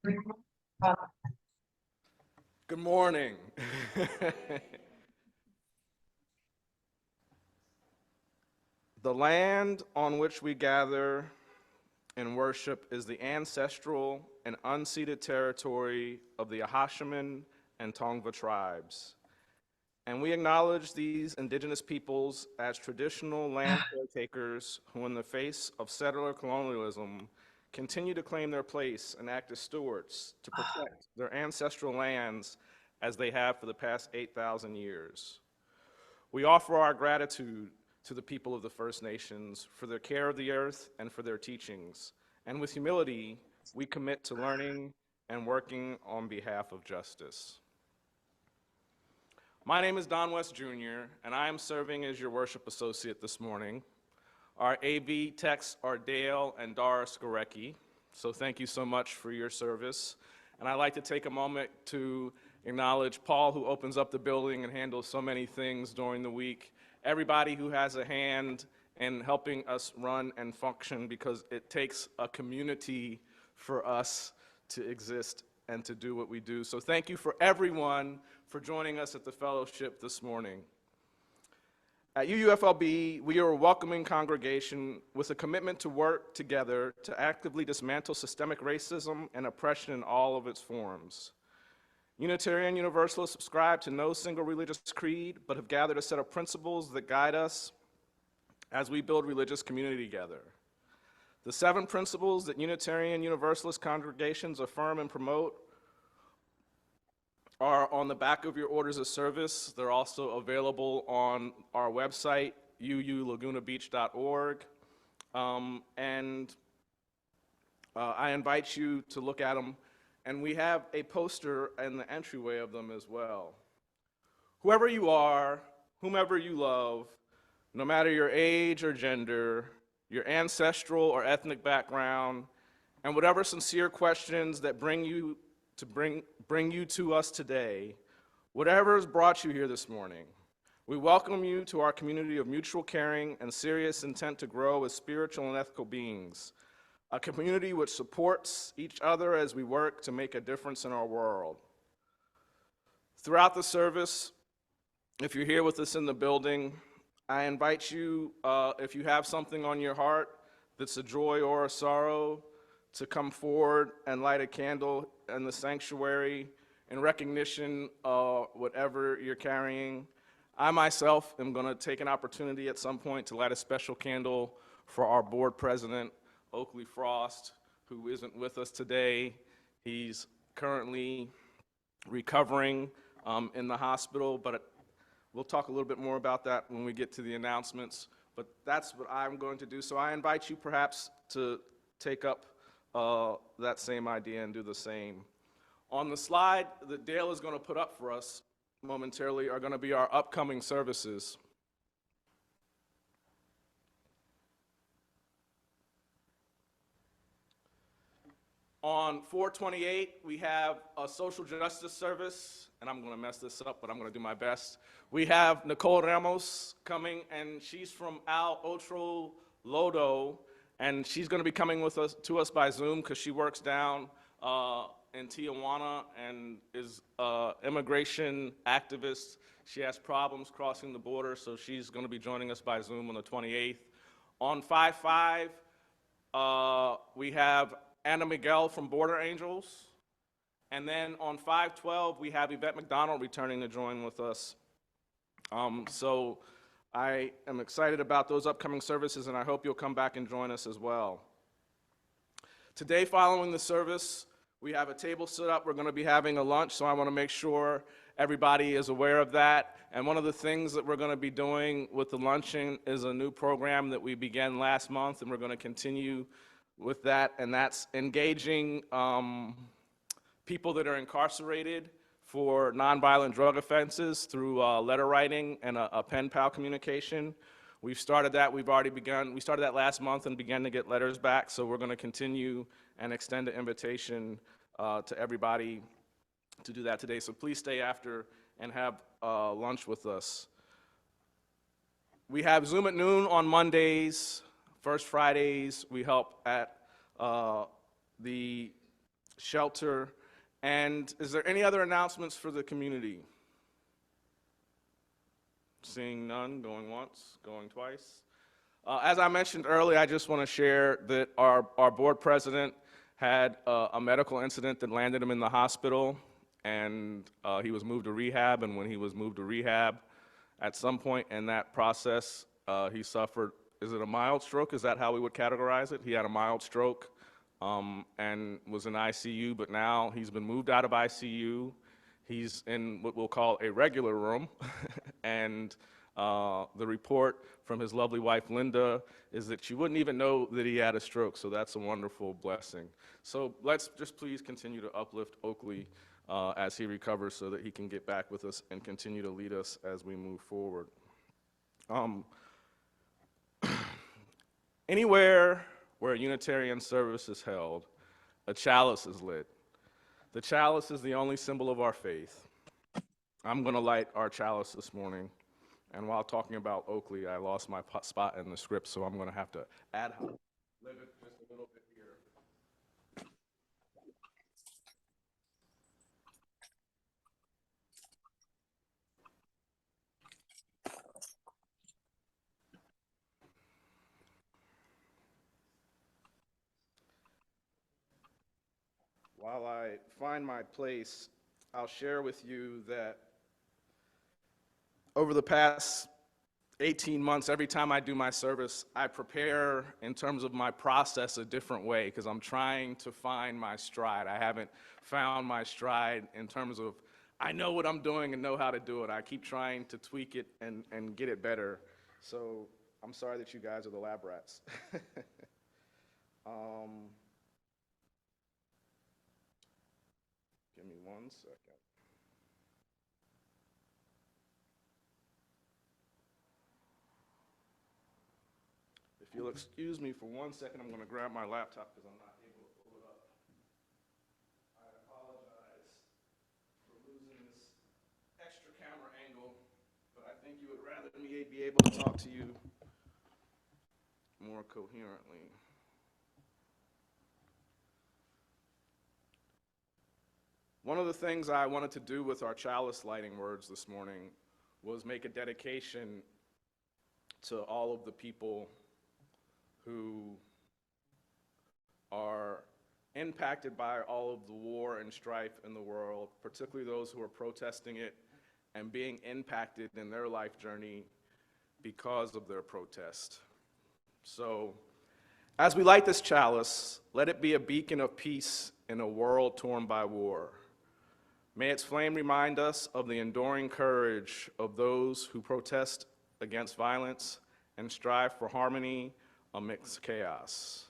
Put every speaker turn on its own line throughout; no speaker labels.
Good morning. The land on which we gather in worship is the ancestral and unceded territory of the Ahashiman and Tongva tribes. And we acknowledge these indigenous peoples as traditional land caretakers who, in the face of settler colonialism, continue to claim their place and act as stewards to protect their ancestral lands as they have for the past 8,000 years. We offer our gratitude to the people of the First Nations for their care of the earth and for their teachings. And with humility, we commit to learning and working on behalf of justice. My name is Don West Jr., and I am serving as your worship associate this morning. Our AV techs are Dale and Doris Gorecki, so thank you so much for your service. And I'd like to take a moment to acknowledge Paul, who opens up the building and handles so many things during the week, everybody who has a hand in helping us run and function, because it takes a community for us to exist and to do what we do. So thank you for everyone for joining us at the fellowship this morning. At UUFLB, we are a welcoming congregation with a commitment to work together to actively dismantle systemic racism and oppression in all of its forms. Unitarian Universalists subscribe to no single religious creed, but have gathered a set of principles that guide us as we build religious community together. The 7 principles that Unitarian Universalist congregations affirm and promote are on the back of your orders of service. They're also available on our website, uulagunabeach.org. I invite you to look at them. And we have a poster in the entryway of them as well. Whoever you are, whomever you love, no matter your age or gender, your ancestral or ethnic background, and whatever sincere questions that bring you to us today, whatever has brought you here this morning, we welcome you to our community of mutual caring and serious intent to grow as spiritual and ethical beings, a community which supports each other as we work to make a difference in our world. Throughout the service, if you're here with us in the building, I invite you, if you have something on your heart that's a joy or a sorrow, to come forward and light a candle in the sanctuary in recognition of whatever you're carrying. I myself am going to take an opportunity at some point to light a special candle for our board president, Oakley Frost, who isn't with us today. He's currently recovering in the hospital, but we'll talk a little bit more about that when we get to the announcements. But that's what I'm going to do. So I invite you perhaps to take up that same idea and do the same. On the slide that Dale is going to put up for us momentarily are going to be our upcoming services. On 4/28, we have a social justice service, and I'm going to mess this up, but I'm going to do my best. We have Nicole Ramos coming, and she's from Al Otro Lodo, and she's going to be coming to us by Zoom because she works down in Tijuana and is an immigration activist. She has problems crossing the border, so she's going to be joining us by Zoom on the 28th. On 5/5, we have Anna Miguel from Border Angels. And then on 5/12, we have Yvette McDonald returning to join with us. So I am excited about those upcoming services, and I hope you'll come back and join us as well. Today, following the service, we have a table set up. We're going to be having a lunch, so I want to make sure everybody is aware of that. And one of the things that we're going to be doing with the luncheon is a new program that we began last month, and we're going to continue with that, and that's engaging people that are incarcerated for nonviolent drug offenses through letter writing and a pen pal communication. We've started that. We started that last month and began to get letters back, so we're going to continue and extend an invitation to everybody to do that today. So please stay after and have lunch with us. We have Zoom at noon on Mondays. First Fridays, we help at the shelter. And is there any other announcements for the community? Seeing none, going once, going twice. As I mentioned earlier, I just want to share that our board president had a medical incident that landed him in the hospital, and he was moved to rehab, and when he was moved to rehab, at some point in that process, he suffered, is it a mild stroke? Is that how we would categorize it? He had a mild stroke and was in ICU, but now he's been moved out of ICU. He's in what we'll call a regular room, and the report from his lovely wife, Linda, is that she wouldn't even know that he had a stroke, so that's a wonderful blessing. So let's just please continue to uplift Oakley as he recovers so that he can get back with us and continue to lead us as we move forward. Anywhere where a Unitarian service is held, a chalice is lit. The chalice is the only symbol of our faith. I'm going to light our chalice this morning. And while talking about Oakley, I lost my spot in the script, so I'm going to have to live it just a little bit here. While I find my place, I'll share with you that over the past 18 months, every time I do my service, I prepare in terms of my process a different way because I'm trying to find my stride. I haven't found my stride in terms of I know what I'm doing and know how to do it. I keep trying to tweak it and get it better. So I'm sorry that you guys are the lab rats. Give me 1 second. If you'll excuse me for 1 second, I'm going to grab my laptop because I'm not able to pull it up. I apologize for losing this extra camera angle, but I think you would rather me be able to talk to you more coherently. One of the things I wanted to do with our chalice lighting words this morning was make a dedication to all of the people who are impacted by all of the war and strife in the world, particularly those who are protesting it and being impacted in their life journey because of their protest. So, as we light this chalice, let it be a beacon of peace in a world torn by war. May its flame remind us of the enduring courage of those who protest against violence and strive for harmony amidst chaos.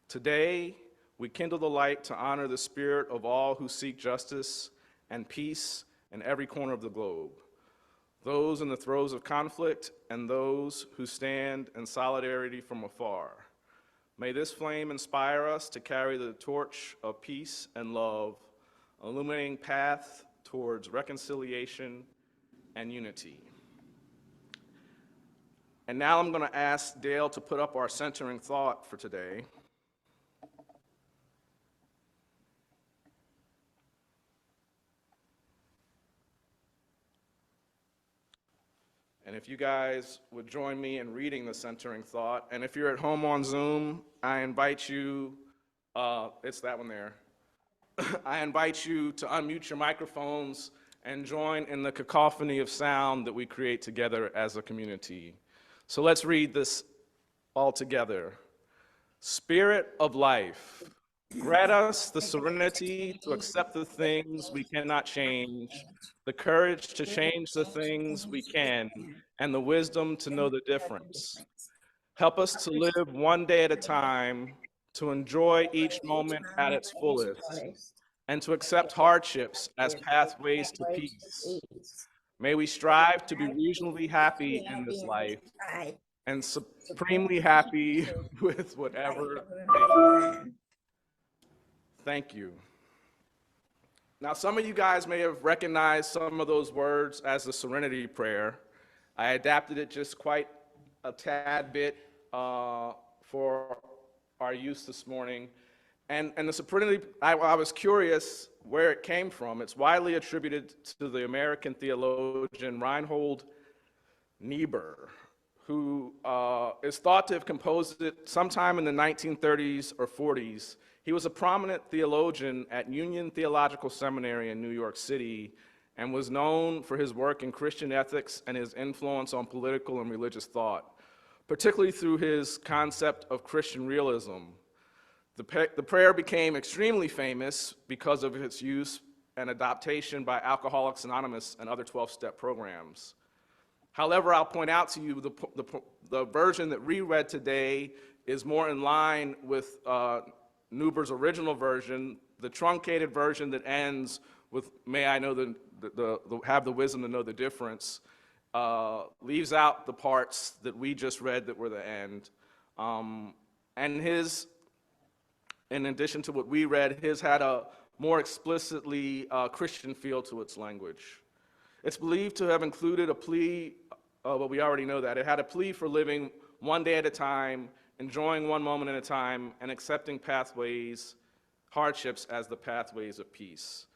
Today, we kindle the light to honor the spirit of all who seek justice and peace in every corner of the globe, those in the throes of conflict and those who stand in solidarity from afar. May this flame inspire us to carry the torch of peace and love, illuminating path towards reconciliation and unity. And now I'm going to ask Dale to put up our centering thought for today. And if you guys would join me in reading the centering thought, and if you're at home on Zoom, I invite you, it's that one there. I invite you to unmute your microphones and join in the cacophony of sound that we create together as a community. So let's read this all together. Spirit of life, grant us the serenity to accept the things we cannot change, the courage to change the things we can, and the wisdom to know the difference. Help us to live one day at a time, to enjoy each moment at its fullest, and to accept hardships as pathways to peace. May we strive to be reasonably happy in this life and supremely happy with whatever may come. Thank you. Now, some of you guys may have recognized some of those words as the Serenity Prayer. I adapted it just quite a tad bit for our use this morning. And the Superinity, I was curious where it came from. It's widely attributed to the American theologian Reinhold Niebuhr, who is thought to have composed it sometime in the 1930s or 40s. He was a prominent theologian at Union Theological Seminary in New York City and was known for his work in Christian ethics and his influence on political and religious thought, particularly through his concept of Christian realism. The prayer became extremely famous because of its use and adaptation by Alcoholics Anonymous and other 12-step programs. However, I'll point out to you the version that we read today is more in line with Niebuhr's original version, the truncated version that ends with, may I know have the wisdom to know the difference, leaves out the parts that we just read that were the end. And his, in addition to what we read, his had a more explicitly Christian feel to its language. It's believed to have included a plea, but we already know that. It had a plea for living one day at a time, enjoying one moment at a time, and accepting hardships as the pathways of peace.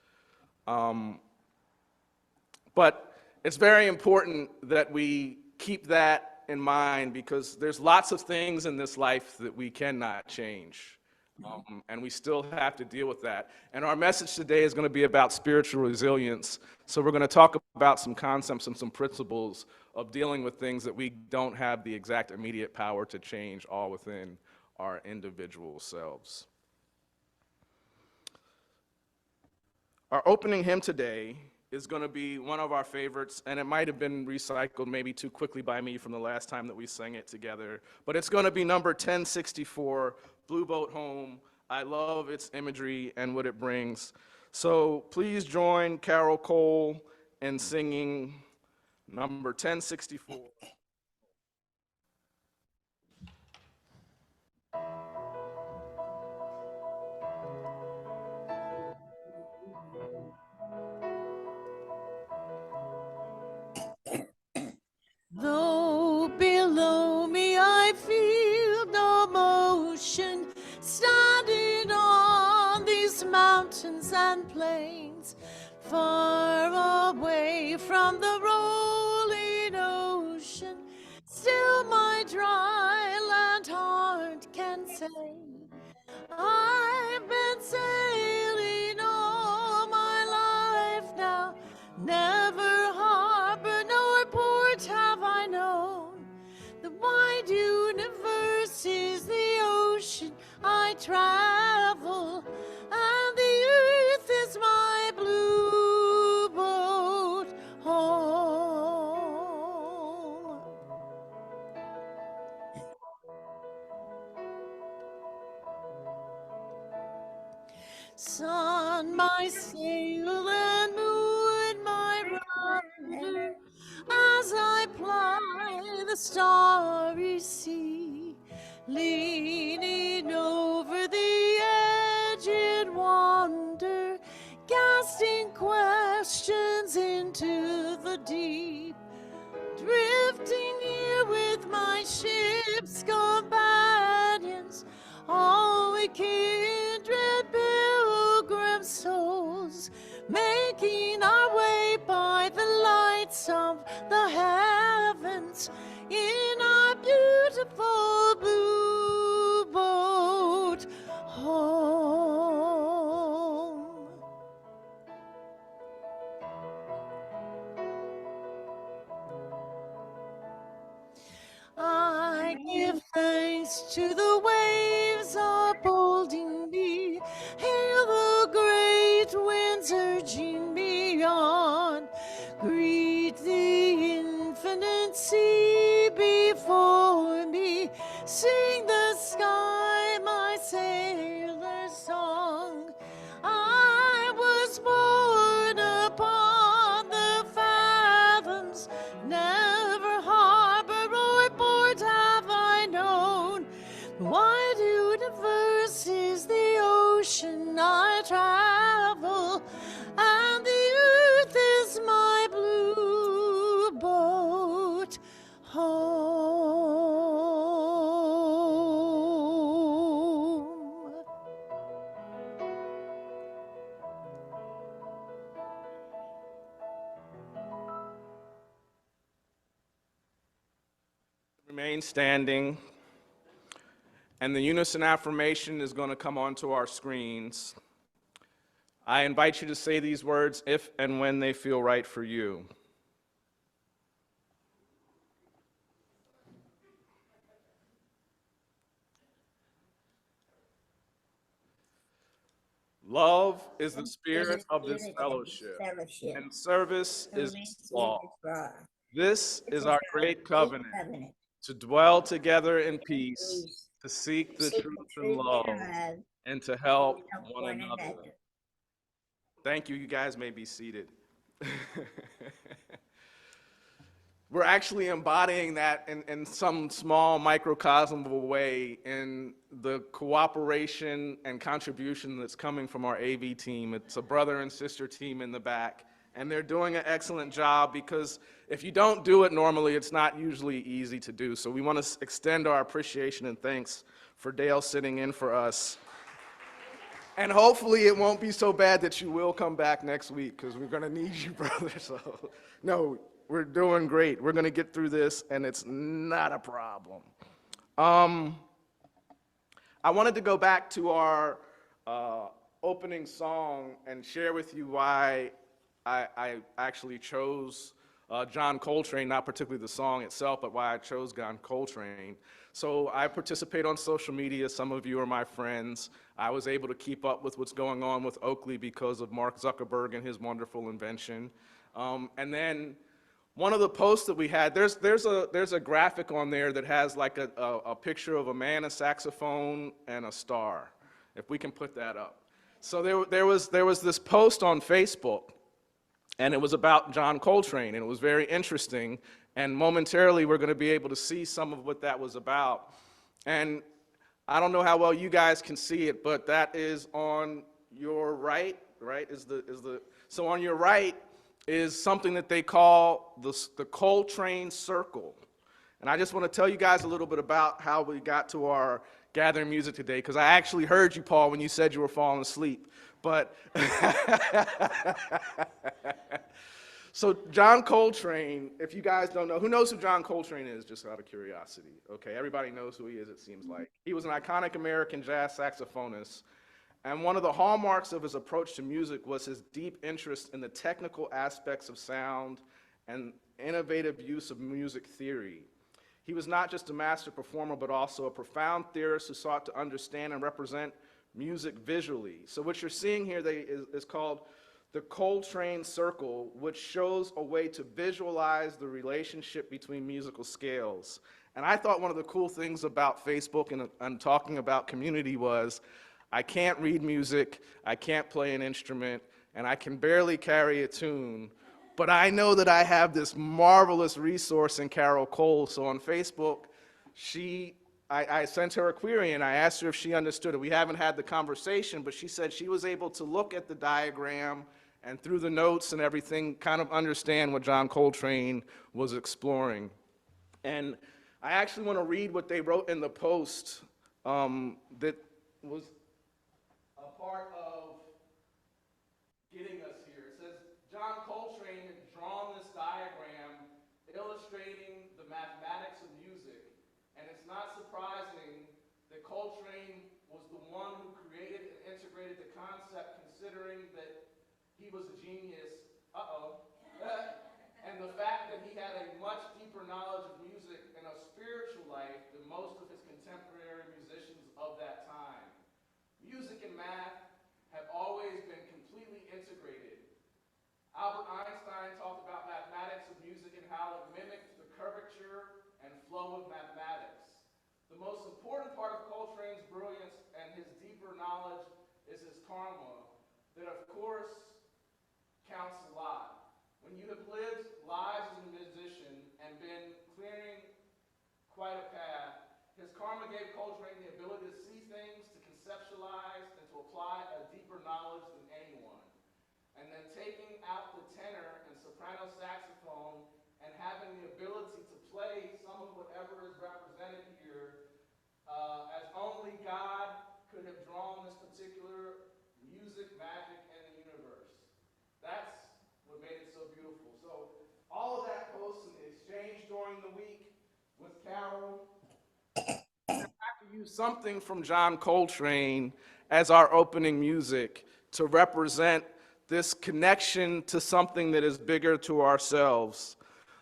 But it's very important that we keep that in mind because there's lots of things in this life that we cannot change. And we still have to deal with that. And our message today is going to be about spiritual resilience. So we're going to talk about some concepts and some principles of dealing with things that we don't have the exact immediate power to change all within our individual selves. Our opening hymn today is going to be one of our favorites, and it might have been recycled maybe too quickly by me from the last time that we sang it together, but it's going to be number 1064, Blue Boat Home. I love its imagery and what it brings. So please join Carol Cole in singing number 1064.
Though below me I feel no motion, standing on these mountains and plains, far away from the rolling ocean, still my dry land heart can say, I've been sailing all my life now, never harbor nor port have I known. The wide universe is the ocean I travel, and the earth is my blue boat home. Sun, my sail, and moon, my rudder, as I ply the starry sea, leaning over the edge in wonder, casting questions into the deep, drifting here with my ship's companions, all we kindred pilgrim souls, making our way by the lights of the heavens in our beautiful blue boat home. I give thanks to the waves upholding me, hail the great winds urging me on, greet the infinite sea before me, sing the sky my sailor's song. I was born upon the fathoms, never harbor or port have I known. Why do
Remain standing. And the unison affirmation is going to come onto our screens. I invite you to say these words if and when they feel right for you. Love is the spirit of this fellowship, and service is its law. This is our great covenant, to dwell together in peace, to seek the truth in love, and to help one another. Thank you. You guys may be seated. We're actually embodying that in some small microcosm of a way in the cooperation and contribution that's coming from our AV team. It's a brother and sister team in the back, and they're doing an excellent job because if you don't do it normally, it's not usually easy to do. So we want to extend our appreciation and thanks for Dale sitting in for us. And hopefully it won't be so bad that you will come back next week because we're going to need you, brother. So, no, we're doing great. We're going to get through this, and it's not a problem. I wanted to go back to our opening song and share with you why I actually chose John Coltrane, not particularly the song itself, but why I chose John Coltrane. So I participate on social media. Some of you are my friends. I was able to keep up with what's going on with Oakley because of Mark Zuckerberg and his wonderful invention. And then one of the posts that we had, there's a graphic on there that has like a picture of a man, a saxophone, and a star, if we can put that up. So there was this post on Facebook, and it was about John Coltrane, and it was very interesting, and momentarily we're going to be able to see some of what that was about. And I don't know how well you guys can see it, but that is on your right, so on your right is something that they call the Coltrane Circle. And I just want to tell you guys a little bit about how we got to our gathering music today, because I actually heard you, Paul, when you said you were falling asleep. But so John Coltrane, if you guys don't know, who knows who John Coltrane is, just out of curiosity? Okay, everybody knows who he is, it seems like. He was an iconic American jazz saxophonist, and one of the hallmarks of his approach to music was his deep interest in the technical aspects of sound and innovative use of music theory. He was not just a master performer, but also a profound theorist who sought to understand and represent music visually. So what you're seeing here is called the Coltrane Circle, which shows a way to visualize the relationship between musical scales. And I thought one of the cool things about Facebook and talking about community was I can't read music, I can't play an instrument, and I can barely carry a tune, but I know that I have this marvelous resource in Carol Cole. So on Facebook, I sent her a query and I asked her if she understood it. We haven't had the conversation, but she said she was able to look at the diagram and through the notes and everything kind of understand what John Coltrane was exploring. And I actually want to read what they wrote in the post that was a part of getting us here. It says, John Coltrane had drawn this diagram illustrating the mathematics of music, and it's not surprising that Coltrane was the one who created and integrated the concept, considering that he was a genius, and the fact that he had a much deeper knowledge of music and a spiritual life than most of his contemporary musicians of that time. Music and math have always been completely integrated. Albert Einstein talked about mathematics of music and how it mimicked the curvature and flow of mathematics. The most important part of Coltrane's brilliance and his deeper knowledge is his karma, that of course counts a lot. When you have lived lives as a musician and been clearing quite a path, his karma gave Coltrane the ability to see things, to conceptualize, and to apply a deeper knowledge than anyone. And then taking out the tenor and soprano saxophone and having the ability to play some of whatever is represented here, as only God could have drawn this particular music magic in the universe. That's what made it so beautiful. So all of that posts and the exchange during the week with Carol. To use something from John Coltrane as our opening music to represent this connection to something that is bigger to ourselves.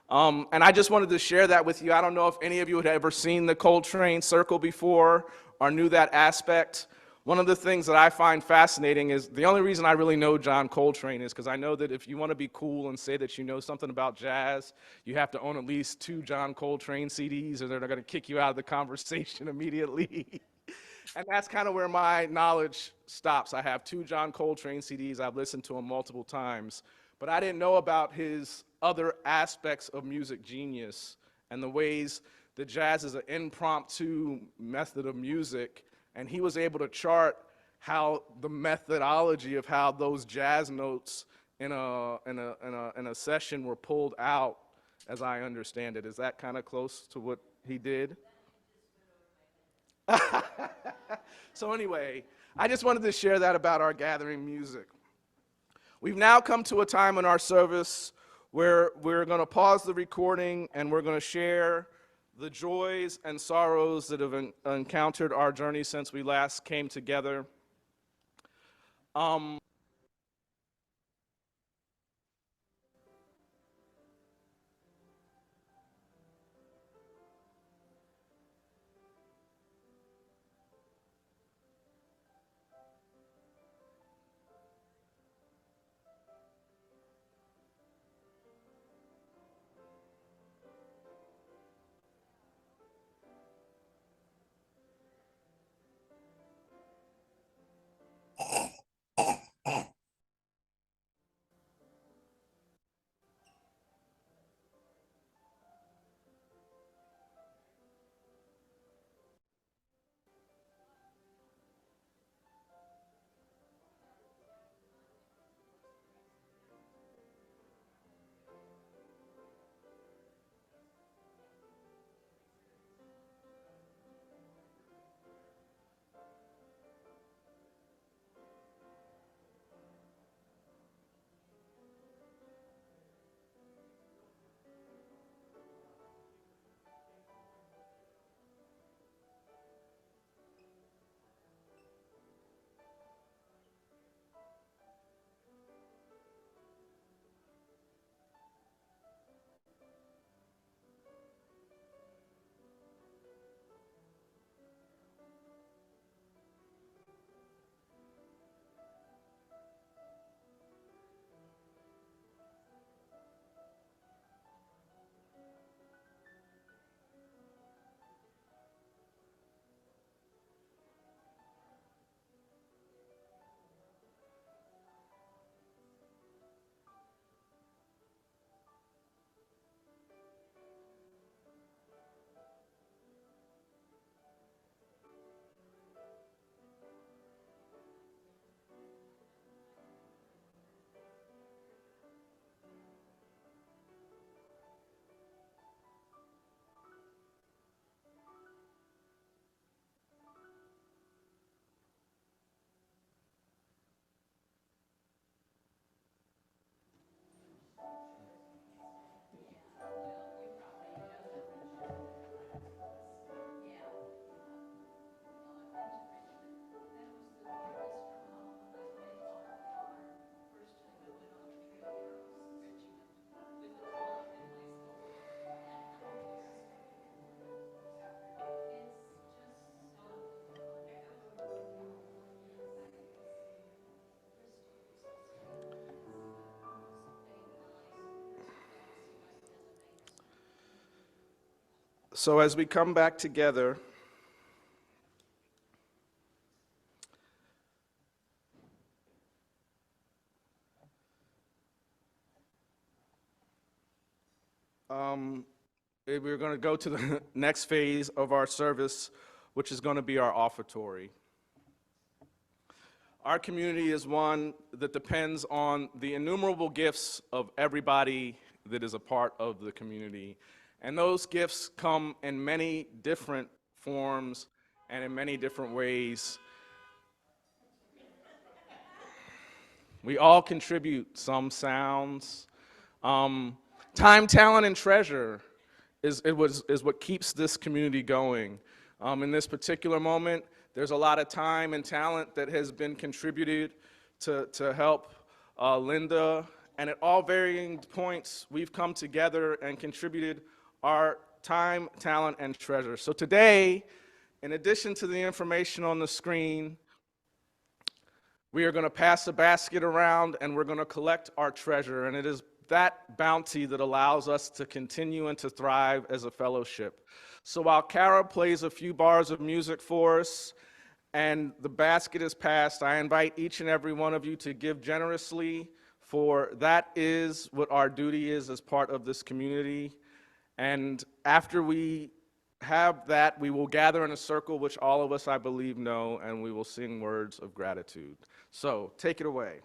And I just wanted to share that with you. I don't know if any of you had ever seen the Coltrane Circle before or knew that aspect. One of the things that I find fascinating is the only reason I really know John Coltrane is because I know that if you want to be cool and say that you know something about jazz, you have to own at least 2 John Coltrane CDs or they're going to kick you out of the conversation immediately. And that's kind of where my knowledge stops. I have 2 John Coltrane CDs. I've listened to them multiple times. But I didn't know about his other aspects of music genius and the ways that jazz is an impromptu method of music. And he was able to chart how the methodology of how those jazz notes in a session were pulled out, as I understand it. Is that kind of close to what he did? So anyway, I just wanted to share that about our gathering music. We've now come to a time in our service where we're going to pause the recording and we're going to share the joys and sorrows that have encountered our journey since we last came together. So as we come back together, we're going to go to the next phase of our service, which is going to be our offertory. Our community is one that depends on the innumerable gifts of everybody that is a part of the community. And those gifts come in many different forms and in many different ways. We all contribute some sounds. Time, talent, and treasure is what keeps this community going. In this particular moment, there's a lot of time and talent that has been contributed to help Linda, and at all varying points, we've come together and contributed our time, talent, and treasure. So today, in addition to the information on the screen, we are going to pass a basket around and we're going to collect our treasure, and it is that bounty that allows us to continue and to thrive as a fellowship. So while Kara plays a few bars of music for us and the basket is passed, I invite each and every one of you to give generously, for that is what our duty is as part of this community. And after we have that, we will gather in a circle, which all of us, I believe, know, and we will sing words of gratitude. So take it away.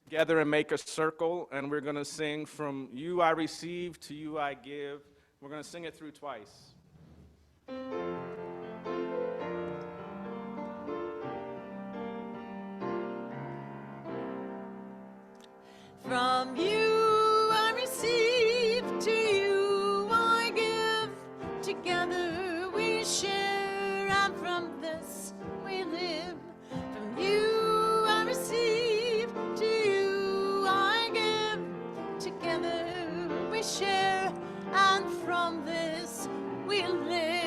Together and make a circle, and we're going to sing from you I receive to you I give. We're going to sing it through twice.
From you I receive, to you I give. Together we share, and from this we live. From you I receive, to you I give. Together we share, and from this we live.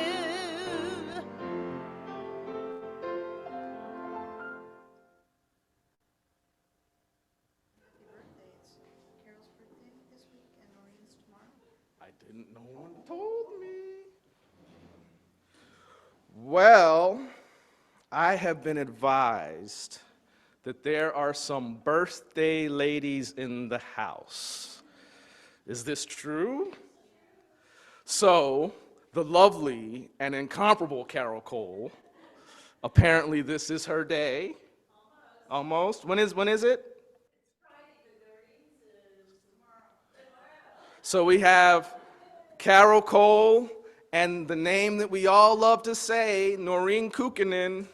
No one told me. Well, I have been advised that there are some birthday ladies in the house. Is this true? So, the lovely and incomparable Carol Cole, apparently this is her day. Almost. When is it? So we have Carol Cole, and the name that we all love to say, Noreen Kukkonen.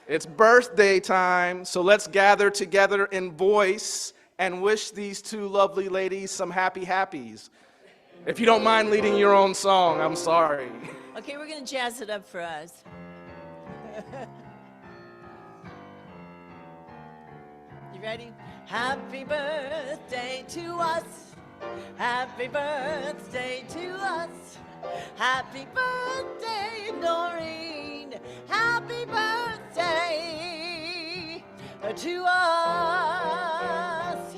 It's birthday time, so let's gather together in voice and wish these two lovely ladies some happy happies. If you don't mind leading your own song, I'm sorry.
Okay, we're going to jazz it up for us. You ready? Happy birthday to us. Happy birthday to us. Happy birthday, Noreen. Happy birthday to us.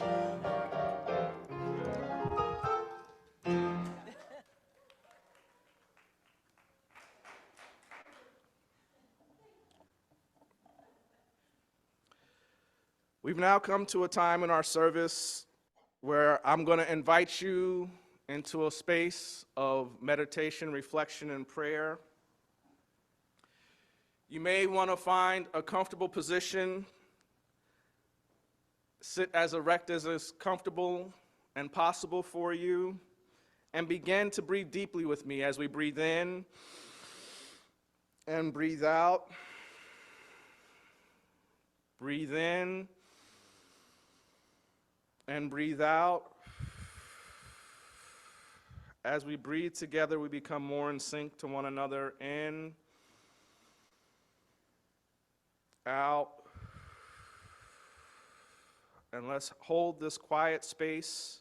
We've now come to a time in our service where I'm going to invite you into a space of meditation, reflection, and prayer. You may want to find a comfortable position, sit as erect as is comfortable and possible for you, and begin to breathe deeply with me as we breathe in and breathe out. Breathe in and breathe out. As we breathe together, we become more in sync to one another. In out. And let's hold this quiet space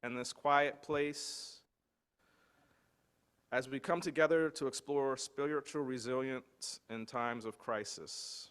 and this quiet place as we come together to explore spiritual resilience in times of crisis.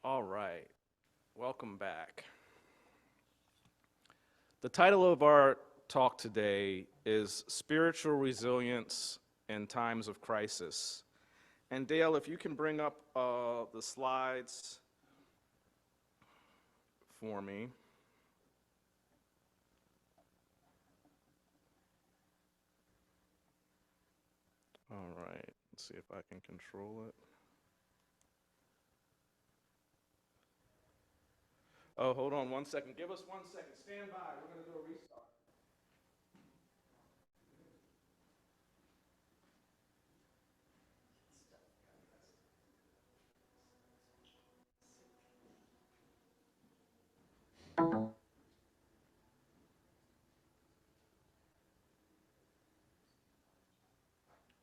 All right, welcome back. The title of our talk today is Spiritual Resilience in Times of Crisis. And Dale, if you can bring up the slides for me. All right, let's see if I can control it. Oh, hold on 1 second. Give us 1 second. Stand by. We're going to do a restart.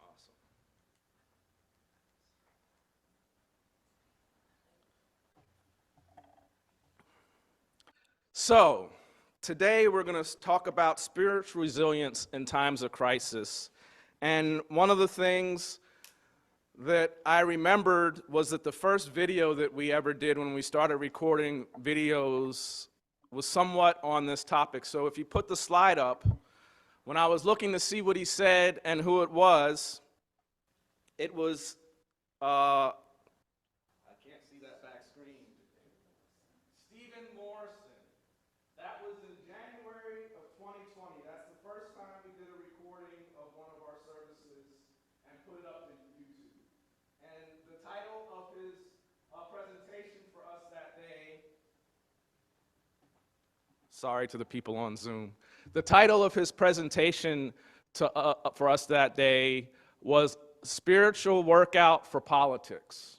Awesome. So, today we're going to talk about spiritual resilience in times of crisis. And one of the things that I remembered was that the first video that we ever did when we started recording videos was somewhat on this topic. So if you put the slide up, when I was looking to see what he said and who it was I can't see that back screen. Stephen Morrison. That was in January of 2020. That's the first time we did a recording of one of our services and put it up to YouTube. And the title of his presentation for us that day, sorry to the people on Zoom, the title of his presentation for us that day was Spiritual Workout for Politics.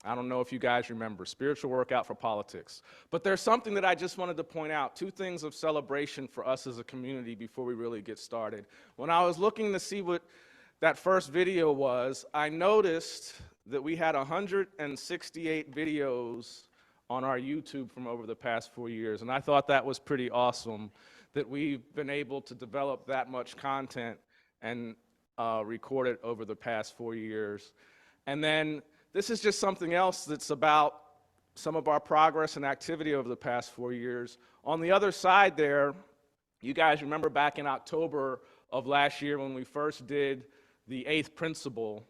I don't know if you guys remember, Spiritual Workout for Politics. But there's something that I just wanted to point out, two things of celebration for us as a community before we really get started. When I was looking to see what that first video was, I noticed that we had 168 videos on our YouTube from over the past 4 years, and I thought that was pretty awesome that we've been able to develop that much content and record it over the past 4 years. And then this is just something else that's about some of our progress and activity over the past 4 years. On the other side there, you guys remember back in October of last year when we first did the 8th principle,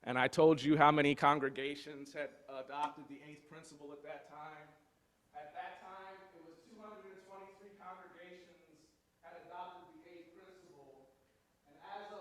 and I told you how many congregations had adopted the 8th principle at that time. At that time, it was 223 congregations had adopted the 8th principle, and as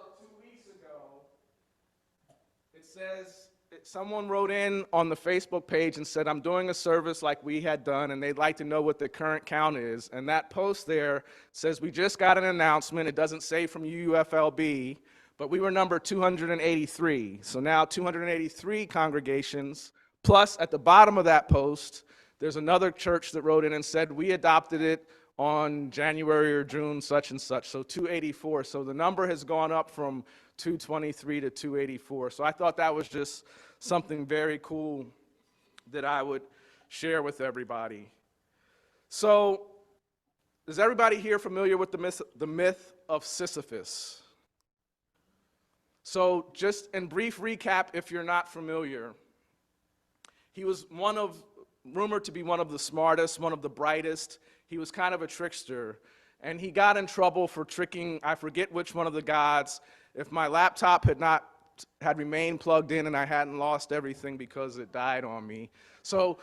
says, someone wrote in on the Facebook page and said, I'm doing a service like we had done, and they'd like to know what the current count is. And that post there says, we just got an announcement. It doesn't say from UUFLB, but we were number 283. So now 283 congregations, plus at the bottom of that post, there's another church that wrote in and said, we adopted it on January or June, such and such, so 284. So the number has gone up from 223 to 284. So I thought that was just something very cool that I would share with everybody. So is everybody here familiar with the myth of Sisyphus? So just in brief recap, if you're not familiar, he was rumored to be one of the smartest, one of the brightest. He was kind of a trickster, and he got in trouble for tricking, I forget which one of the gods. If my laptop had remained plugged in and I hadn't lost everything because it died on me. So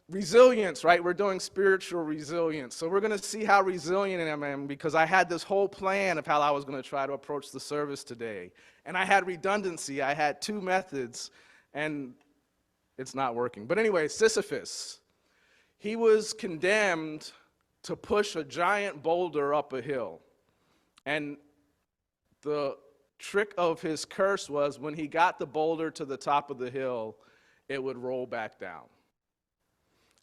resilience, right? We're doing spiritual resilience. So we're going to see how resilient I am, because I had this whole plan of how I was going to try to approach the service today. And I had redundancy. I had two methods, and it's not working. But anyway, Sisyphus, he was condemned to push a giant boulder up a hill. And the trick of his curse was when he got the boulder to the top of the hill, it would roll back down.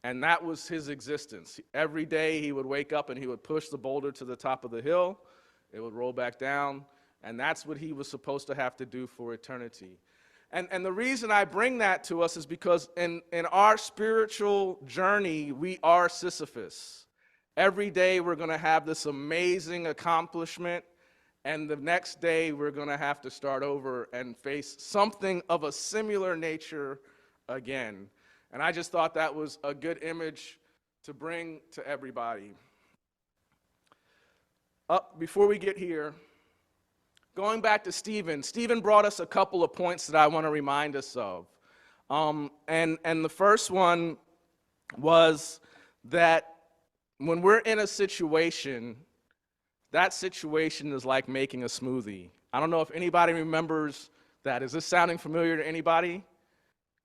And that was his existence. Every day he would wake up and he would push the boulder to the top of the hill, it would roll back down, and that's what he was supposed to have to do for eternity. And the reason I bring that to us is because in our spiritual journey, we are Sisyphus. Every day we're going to have this amazing accomplishment, and the next day we're going to have to start over and face something of a similar nature again. And I just thought that was a good image to bring to everybody. Before we get here, going back to Stephen brought us a couple of points that I want to remind us of. And the first one was that when we're in a situation, that situation is like making a smoothie. I don't know if anybody remembers that. Is this sounding familiar to anybody?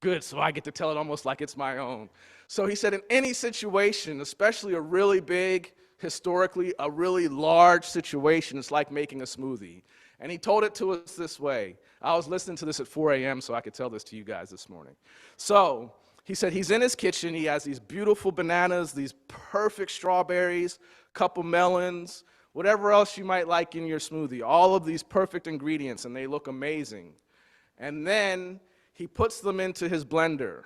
Good, so I get to tell it almost like it's my own. So he said in any situation, especially a really big, historically, a really large situation, it's like making a smoothie. And he told it to us this way. I was listening to this at 4 a.m. so I could tell this to you guys this morning. So he said he's in his kitchen. He has these beautiful bananas, these perfect strawberries, couple melons, whatever else you might like in your smoothie, all of these perfect ingredients, and they look amazing. And then he puts them into his blender,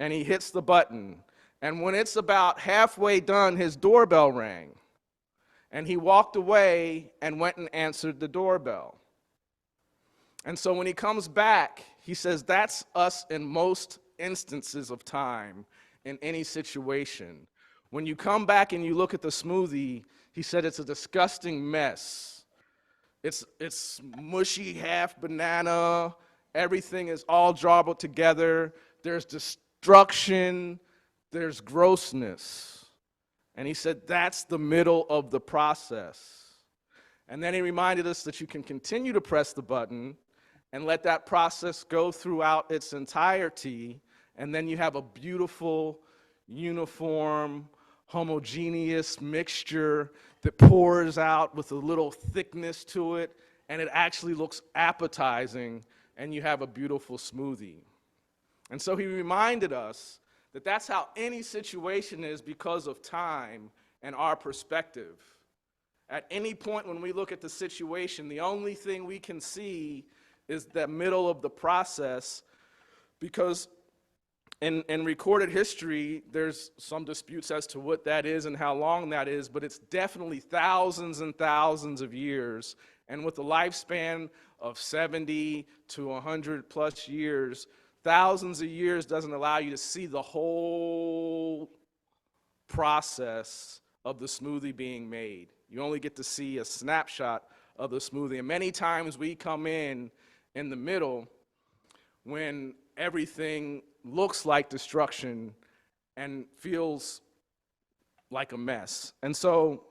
and he hits the button. And when it's about halfway done, his doorbell rang. And he walked away and went and answered the doorbell. And so when he comes back, he says that's us in most instances of time in any situation. When you come back and you look at the smoothie, he said it's a disgusting mess. It's mushy half banana. Everything is all jawled together. There's destruction. There's grossness. And he said that's the middle of the process. And then he reminded us that you can continue to press the button and let that process go throughout its entirety, and then you have a beautiful, uniform, homogeneous mixture that pours out with a little thickness to it, and it actually looks appetizing, and you have a beautiful smoothie. And so he reminded us that that's how any situation is because of time and our perspective. At any point when we look at the situation, the only thing we can see is the middle of the process, because in recorded history, there's some disputes as to what that is and how long that is, but it's definitely thousands and thousands of years. And with a lifespan of 70 to 100 plus years, thousands of years doesn't allow you to see the whole process of the smoothie being made. You only get to see a snapshot of the smoothie. And many times we come in the middle when everything looks like destruction and feels like a mess. And so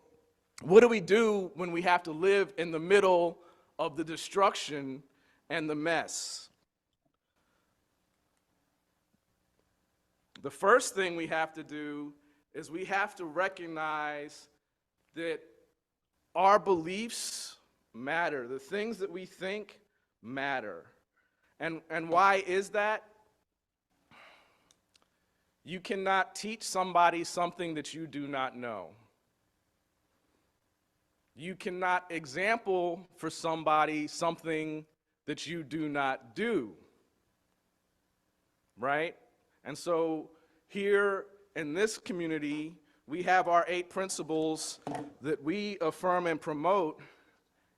what do we do when we have to live in the middle of the destruction and the mess? The first thing we have to do is we have to recognize that our beliefs matter. The things that we think matter. And why is that? You cannot teach somebody something that you do not know. You cannot example for somebody something that you do not do, right? And so here in this community, we have our 8 principles that we affirm and promote,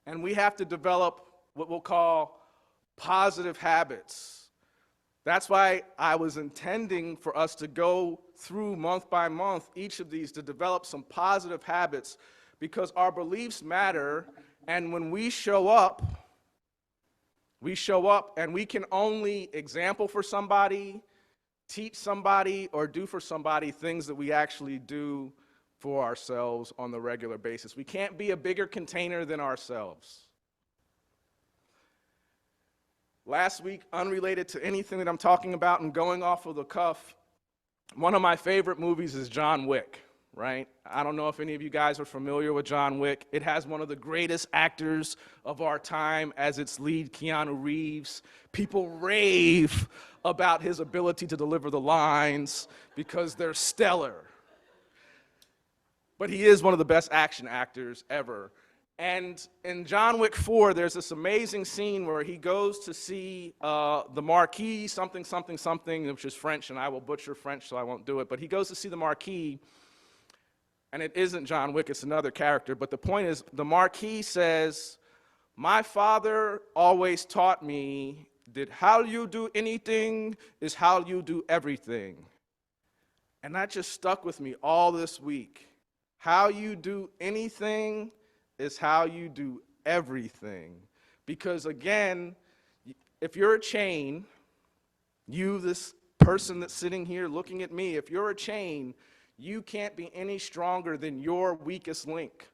and we have to develop what we'll call positive habits. That's why I was intending for us to go through month by month each of these to develop some positive habits, because our beliefs matter, and when we show up and we can only example for somebody, teach somebody, or do for somebody things that we actually do for ourselves on the regular basis. We can't be a bigger container than ourselves. Last week, unrelated to anything that I'm talking about and going off of the cuff, one of my favorite movies is John Wick, right? I don't know if any of you guys are familiar with John Wick. It has one of the greatest actors of our time as its lead, Keanu Reeves. People rave about his ability to deliver the lines because they're stellar. But he is one of the best action actors ever. And in John Wick 4, there's this amazing scene where he goes to see the Marquis, something, which is French, and I will butcher French, so I won't do it. But he goes to see the Marquis, and it isn't John Wick, it's another character. But the point is, the Marquis says, "My father always taught me that how you do anything is how you do everything." And that just stuck with me all this week. How you do anything is how you do everything. Because again, if you're a chain, you, this person that's sitting here looking at me, if you're a chain, you can't be any stronger than your weakest link.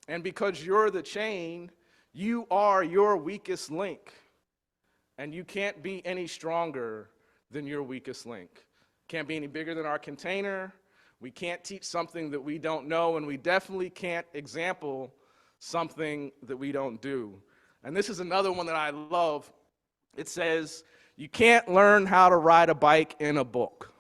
And because you're the chain, you are your weakest link. And you can't be any stronger than your weakest link. Can't be any bigger than our container. We can't teach something that we don't know, and we definitely can't example something that we don't do. And this is another one that I love. It says, you can't learn how to ride a bike in a book.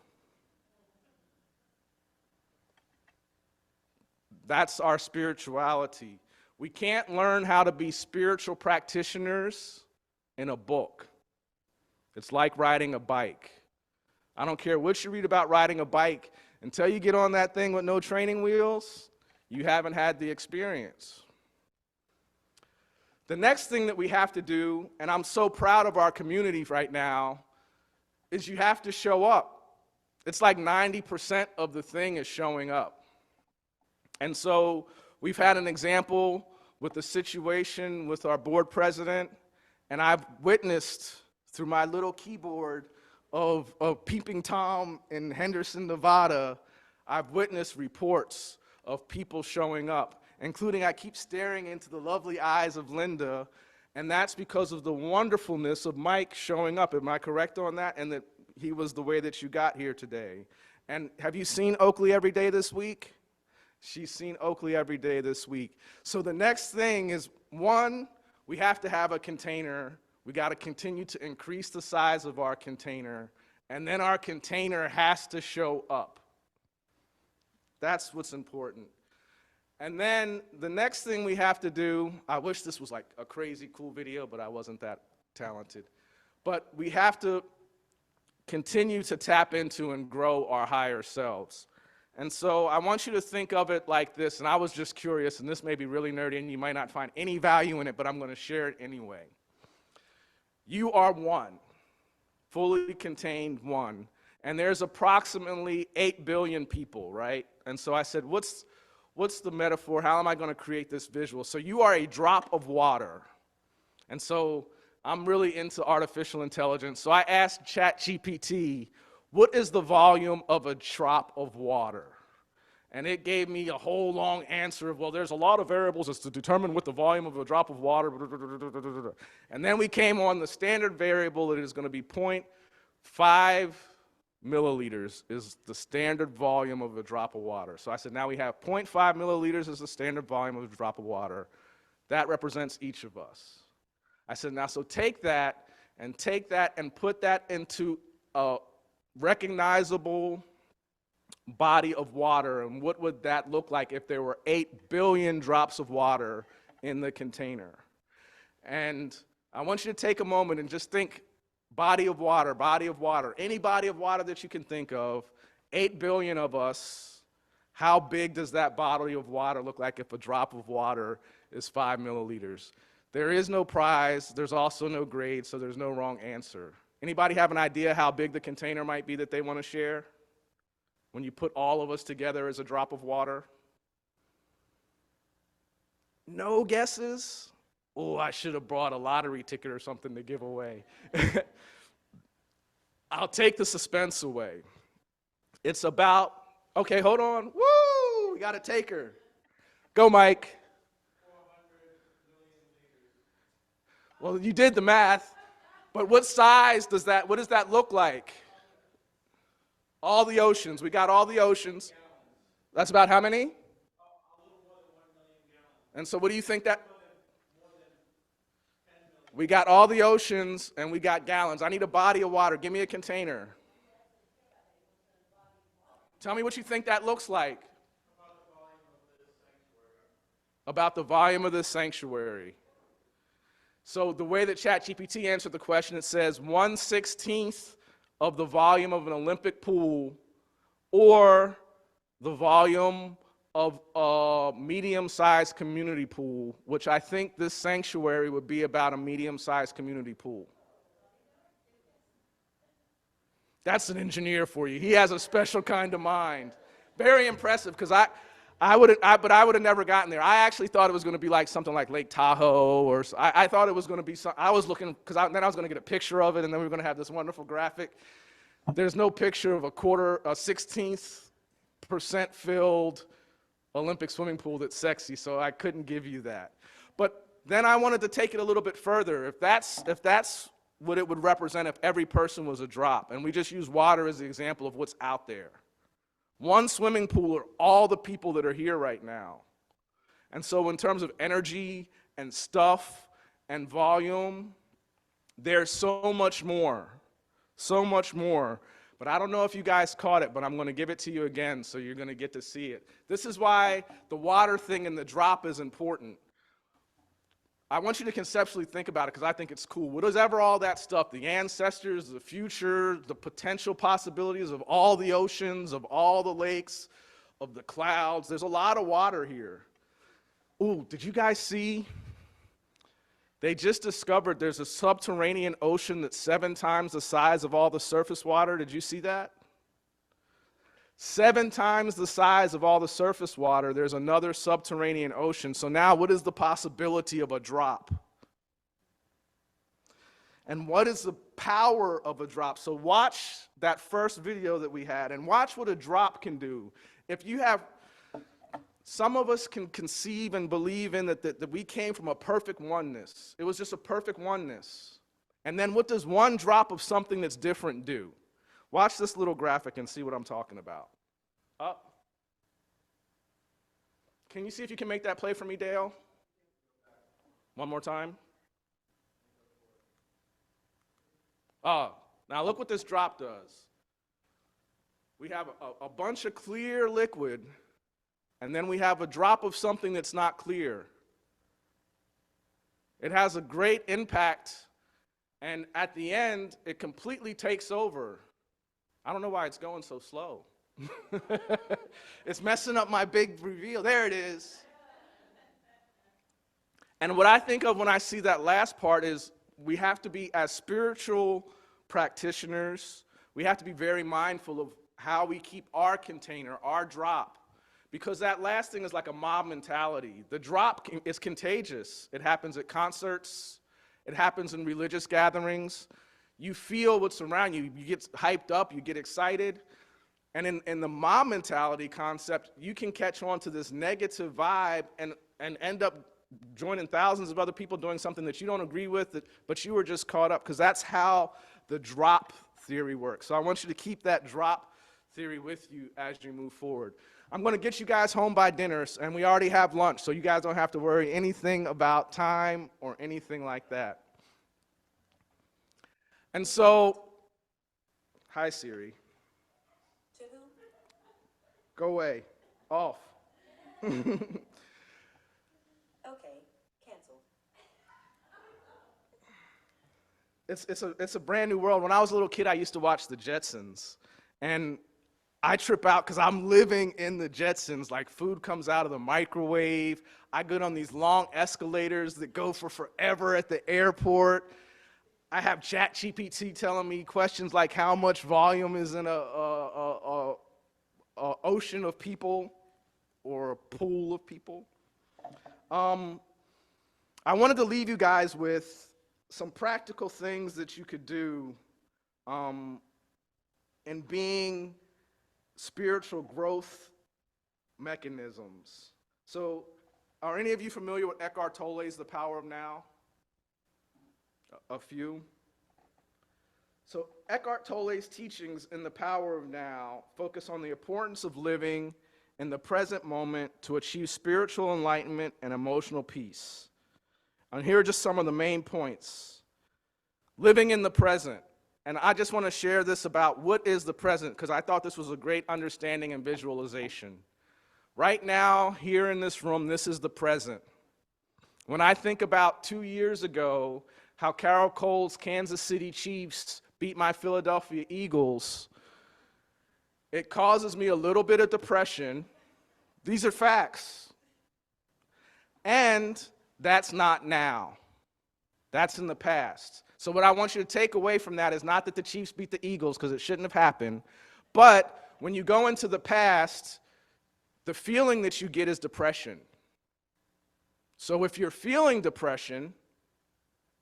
That's our spirituality. We can't learn how to be spiritual practitioners in a book. It's like riding a bike. I don't care what you read about riding a bike. Until you get on that thing with no training wheels, you haven't had the experience. The next thing that we have to do, and I'm so proud of our community right now, is you have to show up. It's like 90% of the thing is showing up. And so we've had an example with the situation with our board president, and I've witnessed through my little keyboard of Peeping Tom in Henderson, Nevada, I've witnessed reports of people showing up, including I keep staring into the lovely eyes of Linda, and that's because of the wonderfulness of Mike showing up. Am I correct on that? And that he was the way that you got here today. And have you seen Oakley every day this week? She's seen Oakley every day this week. So the next thing is, one, we have to have a container. We got to continue to increase the size of our container, and then our container has to show up. That's what's important. And then the next thing we have to do, I wish this was like a crazy cool video, but I wasn't that talented. But we have to continue to tap into and grow our higher selves. And so I want you to think of it like this, and I was just curious, and this may be really nerdy, and you might not find any value in it, but I'm going to share it anyway. You are one, fully contained one, and there's approximately 8 billion people, right? And so I said, what's the metaphor? How am I going to create this visual? So you are a drop of water. And so I'm really into artificial intelligence. So I asked ChatGPT, what is the volume of a drop of water? And it gave me a whole long answer of, well, there's a lot of variables as to determine what the volume of a drop of water, and then we came on the standard variable that is going to be 0.5 milliliters is the standard volume of a drop of water. So I said, now we have 0.5 milliliters as the standard volume of a drop of water. That represents each of us. I said, now so take that and put that into a recognizable body of water, and what would that look like if there were 8 billion drops of water in the container? And I want you to take a moment and just think, body of water, any body of water that you can think of, 8 billion of us, how big does that body of water look like if a drop of water is 5 milliliters? There is no prize, there's also no grade, so there's no wrong answer. Anybody have an idea how big the container might be that they want to share when you put all of us together as a drop of water? No guesses? Oh, I should have brought a lottery ticket or something to give away. I'll take the suspense away. It's about, okay, hold on. Woo, we got a taker. Go, Mike. 400 million liters. Well, you did the math, but what size does that, what does that look like? All the oceans, we got all the oceans. That's about how many? A little more than 1 million gallons. And so what do you think that? We got all the oceans and we got gallons. I need a body of water. Give me a container. Tell me what you think that looks like. About the volume of this sanctuary. So the way that ChatGPT answered the question, it says 1/16 of the volume of an Olympic pool, or the volume of a medium-sized community pool, which I think this sanctuary would be about a medium-sized community pool. That's an engineer for you. He has a special kind of mind. Very impressive, because I would have never gotten there. I actually thought it was going to be like something like Lake Tahoe, or I thought it was going to be I was looking, because then I was going to get a picture of it, and then we were going to have this wonderful graphic. There's no picture of a 16% filled Olympic swimming pool that's sexy, so I couldn't give you that. But then I wanted to take it a little bit further. If that's what it would represent if every person was a drop, and we just use water as the example of what's out there. One swimming pool are all the people that are here right now. And so in terms of energy and stuff and volume, there's so much more, so much more. But I don't know if you guys caught it, but I'm going to give it to you again so you're going to get to see it. This is why the water thing and the drop is important. I want you to conceptually think about it because I think it's cool. Whatever all that stuff, the ancestors, the future, the potential possibilities of all the oceans, of all the lakes, of the clouds, there's a lot of water here. Ooh, did you guys see? They just discovered there's a subterranean ocean that's 7 times the size of all the surface water. Did you see that? 7 times the size of all the surface water, there's another subterranean ocean. So now what is the possibility of a drop? And what is the power of a drop? So watch that first video that we had and watch what a drop can do. If you have, some of us can conceive and believe in that we came from a perfect oneness. It was just a perfect oneness. And then what does one drop of something that's different do? Watch this little graphic and see what I'm talking about. Up. Can you see if you can make that play for me, Dale? One more time. Oh, now look what this drop does. We have a bunch of clear liquid, and then we have a drop of something that's not clear. It has a great impact, and at the end, it completely takes over. I don't know why it's going so slow. It's messing up my big reveal. There it is. And what I think of when I see that last part is we have to be, as spiritual practitioners, we have to be very mindful of how we keep our container, our drop. Because that last thing is like a mob mentality. The drop is contagious. It happens at concerts. It happens in religious gatherings. You feel what's around you. You get hyped up. You get excited. And in the mob mentality concept, you can catch on to this negative vibe and end up joining thousands of other people doing something that you don't agree with, but you were just caught up, because that's how the drop theory works. So I want you to keep that drop theory with you as you move forward. I'm going to get you guys home by dinner, and we already have lunch, so you guys don't have to worry anything about time or anything like that. And so, hi Siri.
To whom?
Go away. Off.
Okay, canceled.
It's a brand new world. When I was a little kid, I used to watch the Jetsons, and I trip out because I'm living in the Jetsons. Like, food comes out of the microwave. I go on these long escalators that go for forever at the airport. I have ChatGPT telling me questions like how much volume is in a ocean of people or a pool of people. I wanted to leave you guys with some practical things that you could do in being spiritual growth mechanisms. So, are any of you familiar with Eckhart Tolle's The Power of Now? A few. So Eckhart Tolle's teachings in The Power of Now focus on the importance of living in the present moment to achieve spiritual enlightenment and emotional peace. And here are just some of the main points. Living in the present. And I just want to share this about what is the present, because I thought this was a great understanding and visualization. Right now, here in this room, this is the present. When I think about 2 years ago, how Carol Cole's Kansas City Chiefs beat my Philadelphia Eagles, it causes me a little bit of depression. These are facts. And that's not now. That's in the past. So what I want you to take away from that is not that the Chiefs beat the Eagles, because it shouldn't have happened, but when you go into the past, the feeling that you get is depression. So if you're feeling depression,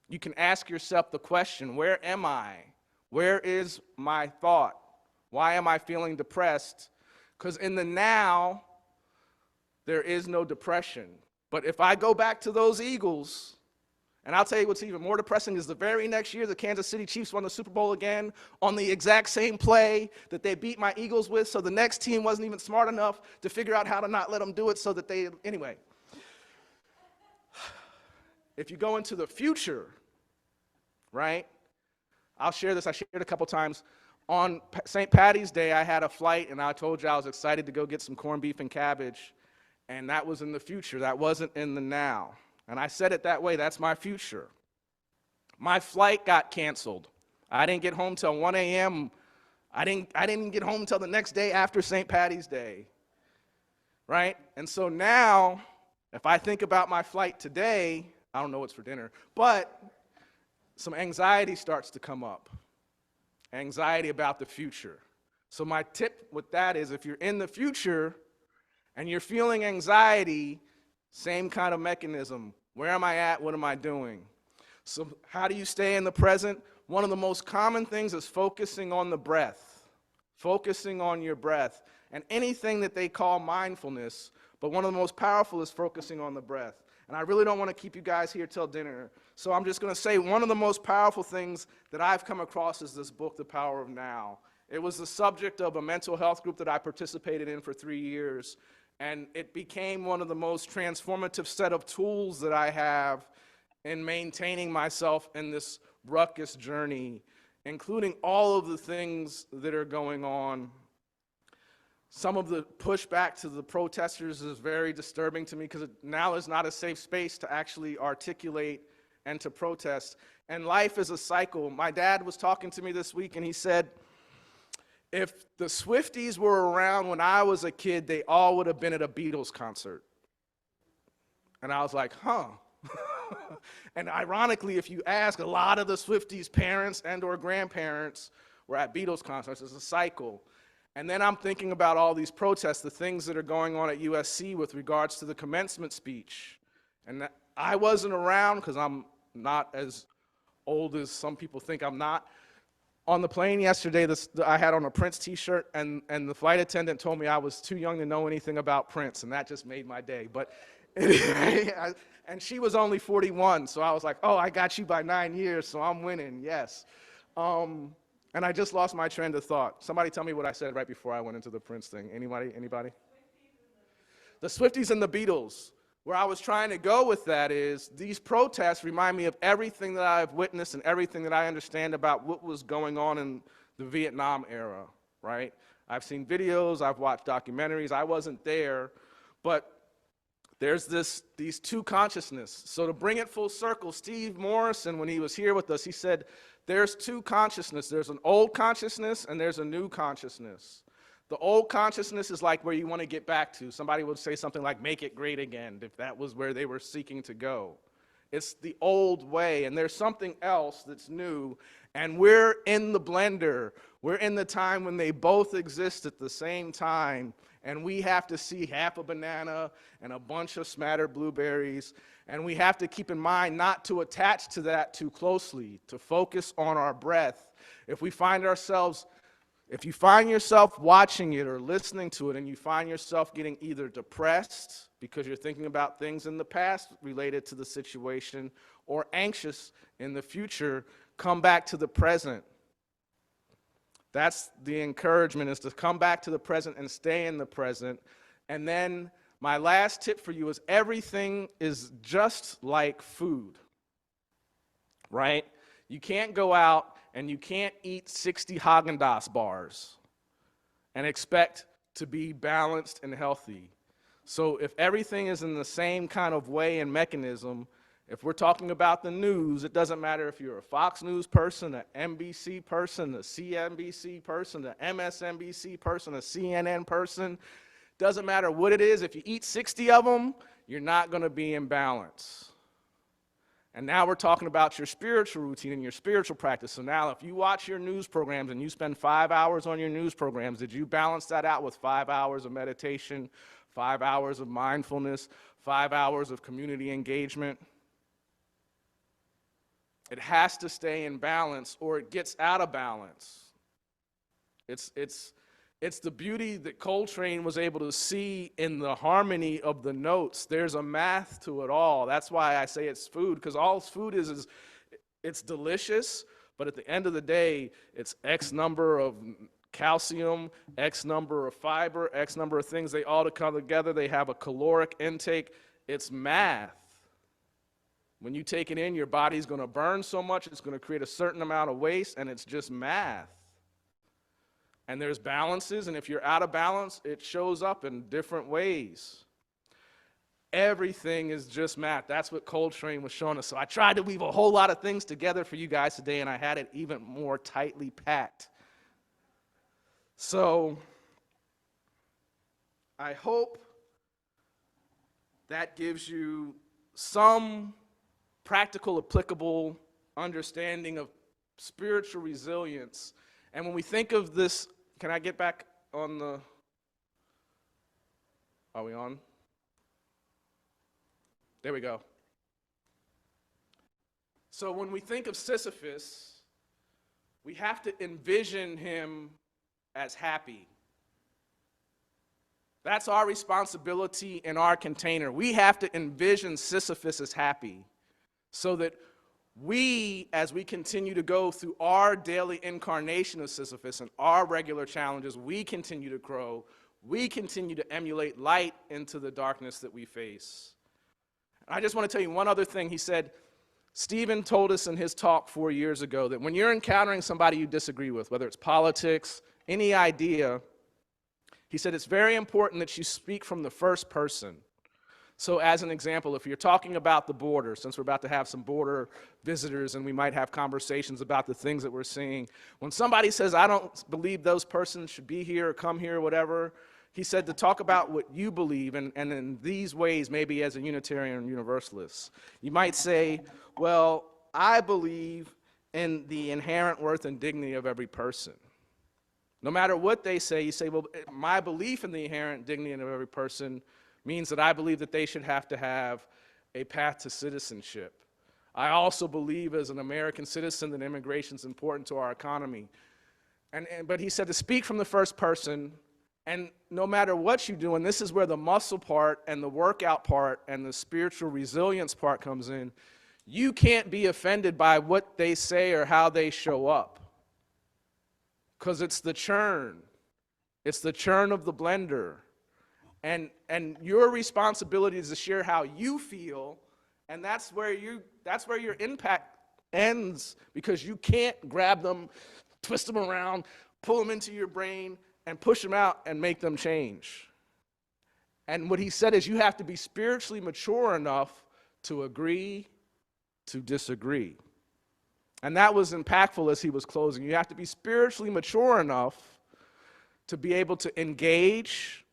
you can ask yourself the question, where am I? Where is my thought? Why am I feeling depressed? Because in the now, there is no depression. But if I go back to those Eagles, and I'll tell you what's even more depressing is the very next year, the Kansas City Chiefs won the Super Bowl again on the exact same play that they beat my Eagles with, so the next team wasn't even smart enough to figure out how to not let them do it so that they, anyway. If you go into the future, right? I'll share this. I shared it a couple times. On St. Patty's Day, I had a flight, and I told you I was excited to go get some corned beef and cabbage, and that was in the future. That wasn't in the now. And I said it that way. That's my future. My flight got canceled. I didn't get home till 1 a.m. I didn't get home till the next day after St. Patty's Day, right? And so now, if I think about my flight today, I don't know what's for dinner, but some anxiety starts to come up. Anxiety about the future. So my tip with that is if you're in the future and you're feeling anxiety, same kind of mechanism. Where am I at? What am I doing? So how do you stay in the present? One of the most common things is focusing on the breath. Focusing on your breath. And anything that they call mindfulness, but one of the most powerful is focusing on the breath. And I really don't want to keep you guys here till dinner. So I'm just going to say one of the most powerful things that I've come across is this book, The Power of Now. It was the subject of a mental health group that I participated in for 3 years. And it became one of the most transformative set of tools that I have in maintaining myself in this ruckus journey, including all of the things that are going on. Some of the pushback to the protesters is very disturbing to me because now is not a safe space to actually articulate and to protest. And life is a cycle. My dad was talking to me this week and he said, if the Swifties were around when I was a kid, they all would have been at a Beatles concert. And I was like, huh. And ironically, if you ask, a lot of the Swifties' parents and or grandparents were at Beatles concerts. It's a cycle. And then I'm thinking about all these protests, the things that are going on at USC with regards to the commencement speech. And I wasn't around because I'm not as old as some people think I'm not. On the plane yesterday, I had on a Prince t-shirt, and the flight attendant told me I was too young to know anything about Prince, and that just made my day. But anyway, and she was only 41, so I was like, oh, I got you by 9 years, so I'm winning, yes. And I just lost my train of thought. Somebody tell me what I said right before I went into the Prince thing. Anybody? The Swifties and the Beatles. Where I was trying to go with that is these protests remind me of everything that I've witnessed and everything that I understand about what was going on in the Vietnam era, right? I've seen videos, I've watched documentaries, I wasn't there, but there's these two consciousnesses. So to bring it full circle, Steve Morrison, when he was here with us, he said, there's two consciousnesses. There's an old consciousness and there's a new consciousness. The old consciousness is like where you want to get back to. Somebody would say something like, make it great again, if that was where they were seeking to go. It's the old way, and there's something else that's new, and we're in the blender. We're in the time when they both exist at the same time, and we have to see half a banana and a bunch of smattered blueberries, and we have to keep in mind not to attach to that too closely, to focus on our breath. If you find yourself watching it or listening to it and you find yourself getting either depressed because you're thinking about things in the past related to the situation or anxious in the future, come back to the present. That's the encouragement, is to come back to the present and stay in the present. And then my last tip for you is everything is just like food, right? You can't go out and you can't eat 60 Haagen-Dazs bars and expect to be balanced and healthy. So if everything is in the same kind of way and mechanism, if we're talking about the news, it doesn't matter if you're a Fox News person, an NBC person, a CNBC person, an MSNBC person, a CNN person, doesn't matter what it is. If you eat 60 of them, you're not going to be in balance. And now we're talking about your spiritual routine and your spiritual practice. So now if you watch your news programs and you spend 5 hours on your news programs, did you balance that out with 5 hours of meditation, 5 hours of mindfulness, 5 hours of community engagement? It has to stay in balance or it gets out of balance. It's the beauty that Coltrane was able to see in the harmony of the notes. There's a math to it all. That's why I say it's food, because all food is it's delicious, but at the end of the day, it's X number of calcium, X number of fiber, X number of things. They all come together. They have a caloric intake. It's math. When you take it in, your body's going to burn so much, it's going to create a certain amount of waste, and it's just math. And there's balances, and if you're out of balance, it shows up in different ways. Everything is just math. That's what Coltrane was showing us. So I tried to weave a whole lot of things together for you guys today, and I had it even more tightly packed. So I hope that gives you some practical, applicable understanding of spiritual resilience. And when we think of this, can I get back on the, are we on? There we go. So when we think of Sisyphus, we have to envision him as happy. That's our responsibility in our container. We have to envision Sisyphus as happy so that we, as we continue to go through our daily incarnation of Sisyphus and our regular challenges, we continue to grow. We continue to emulate light into the darkness that we face. I just want to tell you one other thing. He said, Stephen told us in his talk 4 years ago that when you're encountering somebody you disagree with, whether it's politics, any idea, he said it's very important that you speak from the first person. So as an example, if you're talking about the border, since we're about to have some border visitors and we might have conversations about the things that we're seeing, when somebody says, I don't believe those persons should be here or come here or whatever, he said to talk about what you believe, and in these ways, maybe as a Unitarian Universalist. You might say, well, I believe in the inherent worth and dignity of every person. No matter what they say, you say, well, my belief in the inherent dignity of every person means that I believe that they should have to have a path to citizenship. I also believe as an American citizen that immigration is important to our economy. But he said to speak from the first person, and no matter what you do, and this is where the muscle part and the workout part and the spiritual resilience part comes in, you can't be offended by what they say or how they show up. because it's the churn. It's the churn of the blender. And your responsibility is to share how you feel, and that's where your impact ends, because you can't grab them, twist them around, pull them into your brain, and push them out and make them change. And what he said is you have to be spiritually mature enough to agree to disagree. And that was impactful as he was closing. You have to be spiritually mature enough to be able to engage,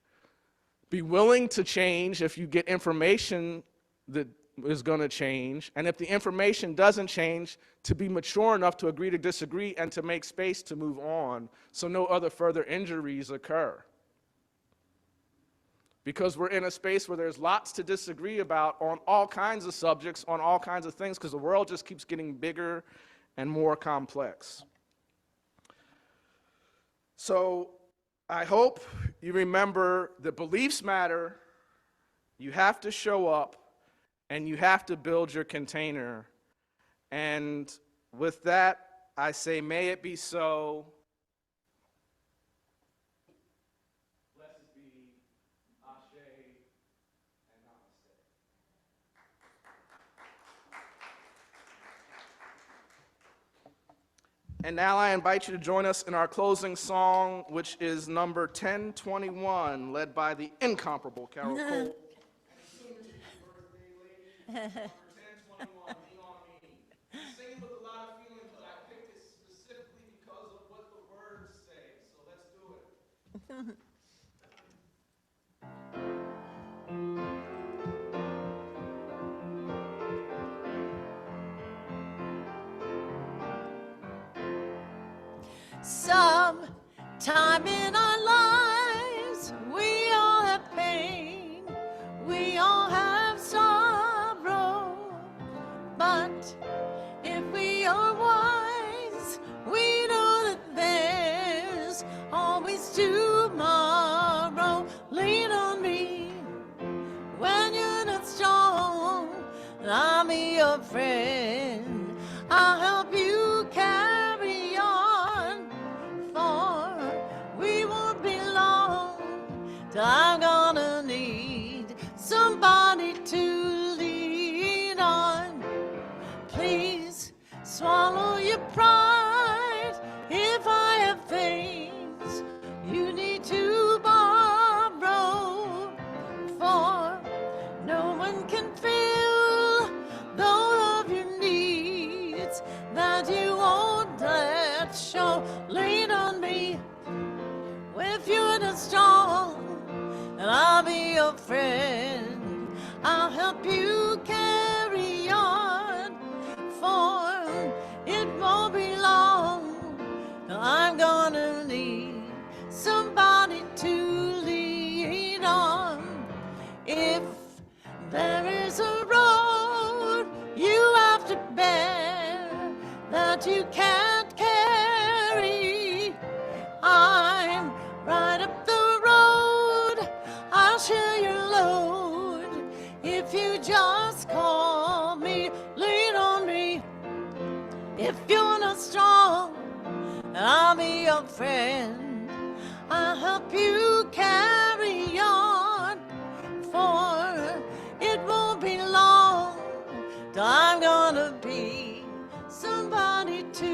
be willing to change if you get information that is going to change, and if the information doesn't change, to be mature enough to agree to disagree and to make space to move on so no other further injuries occur. Because we're in a space where there's lots to disagree about on all kinds of subjects, on all kinds of things, because the world just keeps getting bigger and more complex. So I hope you remember that beliefs matter, you have to show up, and you have to build your container. And with that, I say, may it be so. Blessed be, Ashe, and Namaste. And now I invite you to join us in our closing song, which is number 1021, led by the incomparable Carol Cole. Number 1021, Lean on Me. Sing it with a lot of feeling, but I picked it specifically because of what the words say. So let's do it.
Sometime in our lives, we all have pain, we all have sorrow, but if we are wise, we know that there's always tomorrow. Lean on me when you're not strong, and I'll be your friend. I'll help you carry on, for we won't be long till I'm gonna need somebody to lean on. Please swallow your pride if I have things you need to borrow, for no one can fill those of your needs that you won't let show. Lean on me if you're not strong, and I'll be your friend. I'll help you carry on, for it won't be long till I'm gonna need somebody to lean on. If there is a road you have to bear that you can't carry, I'm right up the road. I'll share your load if you just call me. Lean on me if you're not strong, and I'll be your friend. I'll help you carry on, for it won't be long till I'm gonna be somebody to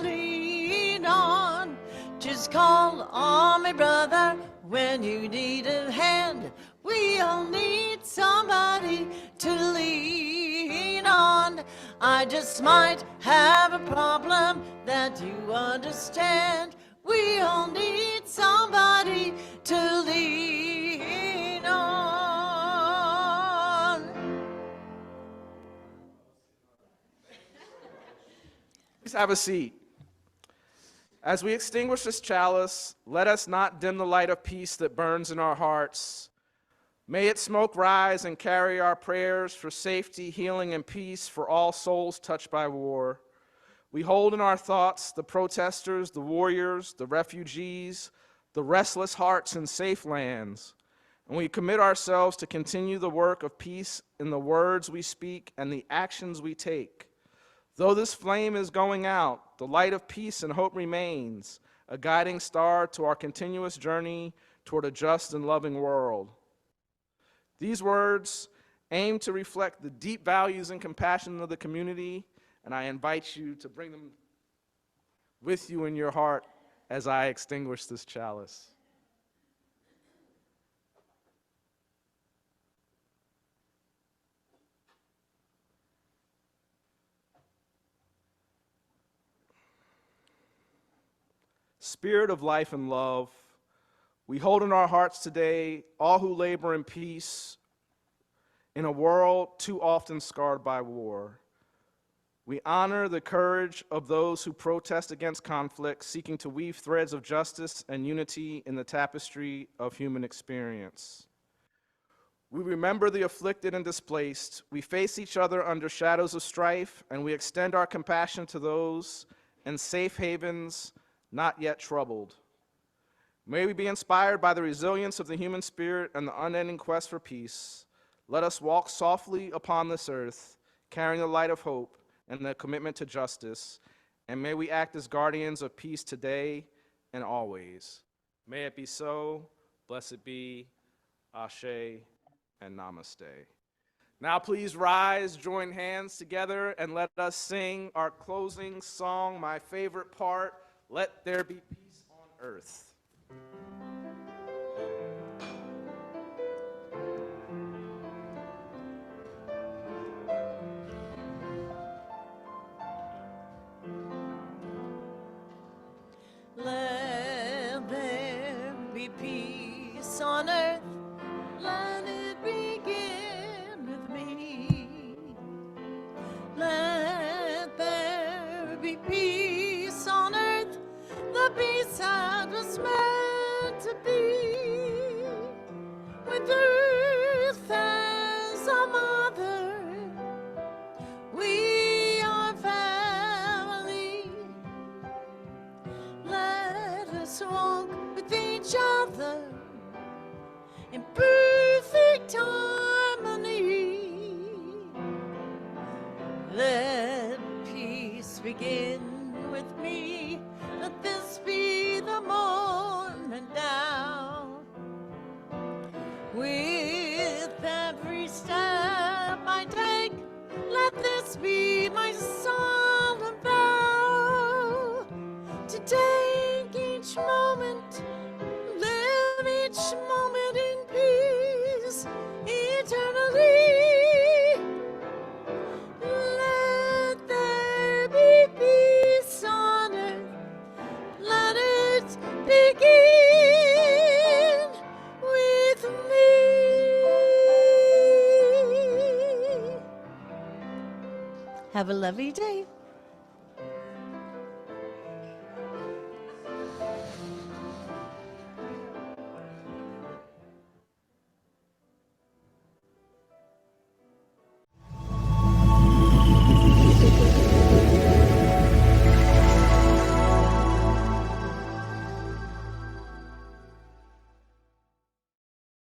lean on. Just call on me, brother, when you need a hand. We all need somebody to lean on. I just might have a problem that you understand. We all need somebody to lean on.
Please have a seat. As we extinguish this chalice, let us not dim the light of peace that burns in our hearts. May its smoke rise and carry our prayers for safety, healing, and peace for all souls touched by war. We hold in our thoughts the protesters, the warriors, the refugees, the restless hearts in safe lands. And we commit ourselves to continue the work of peace in the words we speak and the actions we take. Though this flame is going out, the light of peace and hope remains, a guiding star to our continuous journey toward a just and loving world. These words aim to reflect the deep values and compassion of the community, and I invite you to bring them with you in your heart as I extinguish this chalice. Spirit of life and love, we hold in our hearts today all who labor in peace in a world too often scarred by war. We honor the courage of those who protest against conflict, seeking to weave threads of justice and unity in the tapestry of human experience. We remember the afflicted and displaced. We face each other under shadows of strife, and we extend our compassion to those in safe havens not yet troubled. May we be inspired by the resilience of the human spirit and the unending quest for peace. Let us walk softly upon this earth, carrying the light of hope and the commitment to justice, and may we act as guardians of peace today and always. May it be so. Blessed be. Ashe and Namaste. Now please rise, join hands together, and let us sing our closing song, my favorite part, Let There Be Peace on Earth.
Let there be peace on earth. Let it begin with me. Let there be peace on earth, the peace that was meant to be. With earth as a mother, we are family. Let us walk with each other in perfect harmony. Let peace begin with me. Let this be the morning down. With every step I take, let this be my solemn vow. To take each moment, live each moment in peace eternally. Let there be peace on earth. Let it begin with me. Have a lovely day.